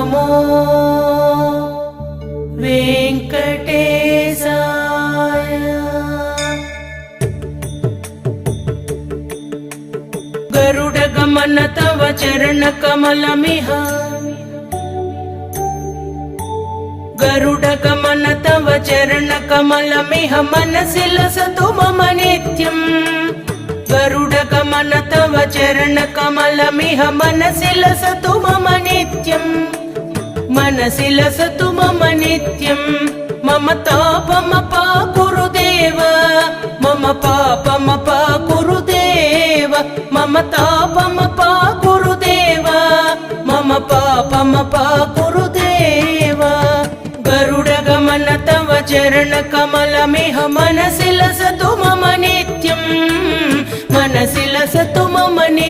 नमो वेंकटेशाय। गरुडगमन तव चरणकमलमिह गरुडगमन तव चरणकमलमिह मनसि लसतु मम नित्यम्। गरुडगमन तव चरणकमलमिह मनसि लसतु मम नित्यम्। मनसि लसतु मम नित्यम्। मम तापमपाकुरु देव मम पापमपाकुरु देव मम तापमपाकुरु देव मम पापमपाकुरु देव। गरुडगमन तव चरणकमलमिह मनसि लसतु